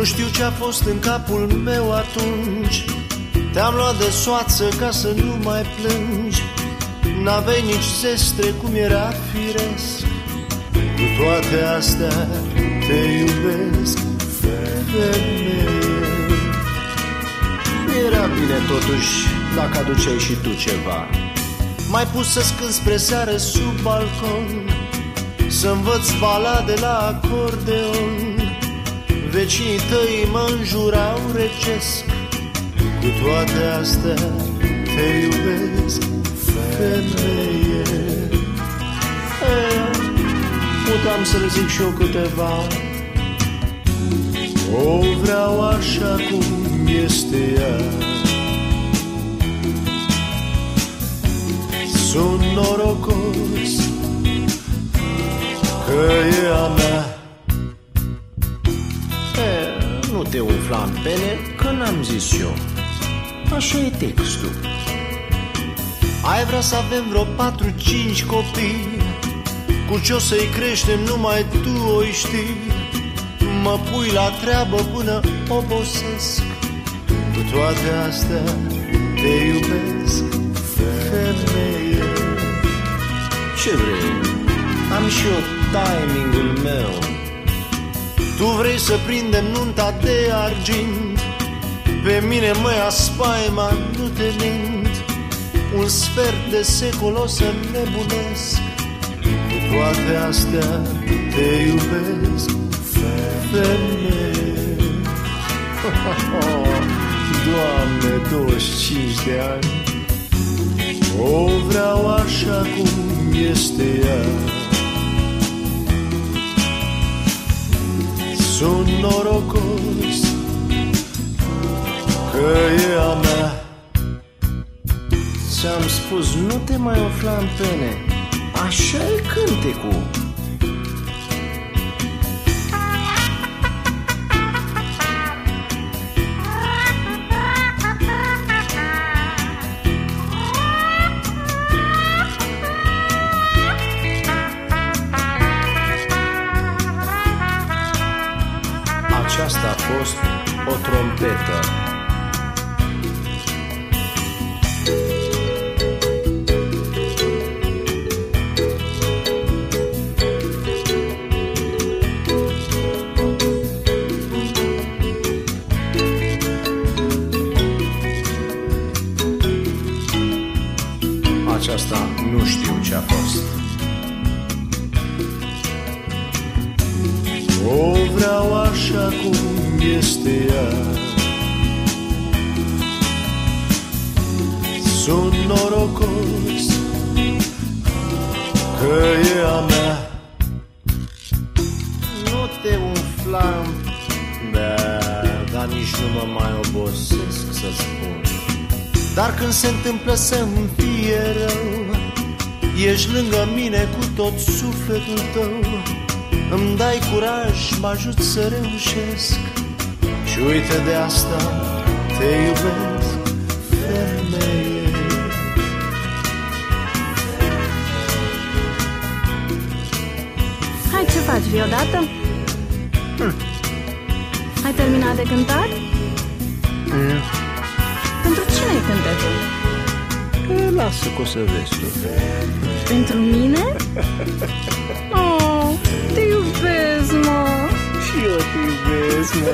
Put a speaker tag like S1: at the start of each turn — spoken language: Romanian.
S1: Nu știu ce-a fost în capul meu atunci. Te-am luat de soață ca să nu mai plângi. N-aveai nici zestre cum era firesc. Cu toate astea te iubesc, femeie. Era bine totuși dacă aduceai și tu ceva. M-ai pus să scând spre seară sub balcon, să învăț balade la acordeon. Vecinii tăi mă înjurau recesc. Cu toate astea te iubesc, femeie. Puteam să le zic și eu câteva. O vreau așa cum este ea. Sunt norocos că e a mea. Nu te umfla în pene, că n-am zis eu. Așa e textul. Ai vrea să avem vreo 4-5 copii. Cu ce o să-i creștem numai tu o știi. Mă pui la treabă până obosesc. Cu toate astea te iubesc, femeie. Ce vrei? Am și eu timingul meu. Tu vrei să prindem nunta de argint. Pe mine mă ia spaima, nu te mint. Un sfert de secol o să nebunesc. Cu toate astea te iubesc, femeie. Doamne, 25 de ani. O vreau așa cum este ea. Sunt norocos că e a mea. Ți-am spus, nu te mai umfla în pene. Așa e cântecul. Aceasta a fost o trompetă. Aceasta nu știu ce a fost. O vreau așa cum este ea. Sunt norocos că e a mea. Nu te umfla, dar nici nu mă mai obosesc să spun. Dar când se întâmplă să-mi fie rău, ești lângă mine cu tot sufletul tău. Îmi dai curaj, mă ajut să reușesc. Și uite de asta te iubesc, femeie.
S2: Hai, ce faci, vii odată? Ai terminat de cântat? Pentru cine e cântecul?
S1: Lasă că o să vezi tu.
S2: Pentru mine? Oh, te iubesc, mă.
S1: Și eu te iubesc, mă.